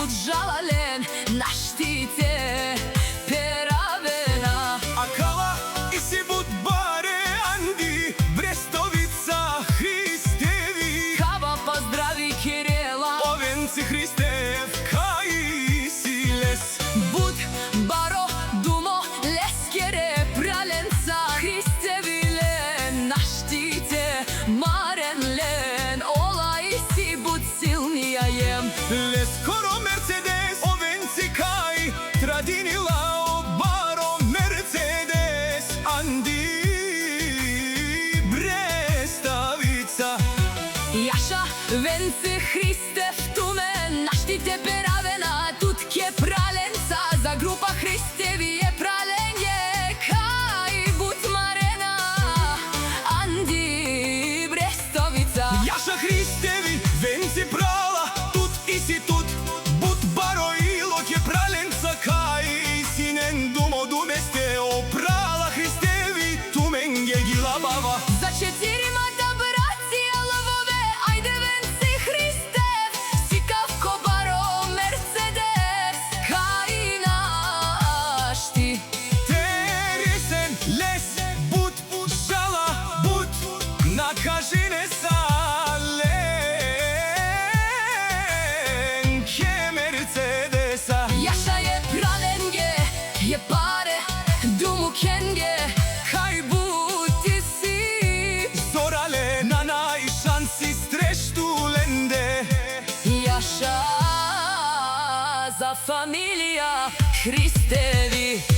bud žalalen naštite peravena. A kala i si bud bare Andi Brestovica Hristevi. Kava pozdravi Kirela Ovenci Hristev kaj siles. Bud baro dumo leskere pralenca Hristevilen naštite marenlen. Olaj si bud silnija jem. Les koro Mercedes Ovenci kaj tradinila o baro Mercedes Andi Brestovica. Jaša venci Hristev tume naštite peravena. Tutke pralenca za grupa Hristevi je pralenje. Kaj bud marena Andi Brestovica. Jaša Hristevi venci prala tut i si tut. Bud baro ilog je pralenca kaj sinen dumo dumeste o prala Hristevi tumenge gila bava. За четиримата братија лвове, ајде венци Христев, сикавко баро Мерцедес, кај нашти. Тересен les bud žala bud nakažine salenke Mercedesa. Јаша je праленге, je pare, dumu kenge, kaj buti si. Zorale na najšansi streštu lende. Јаша za familija Hristevi.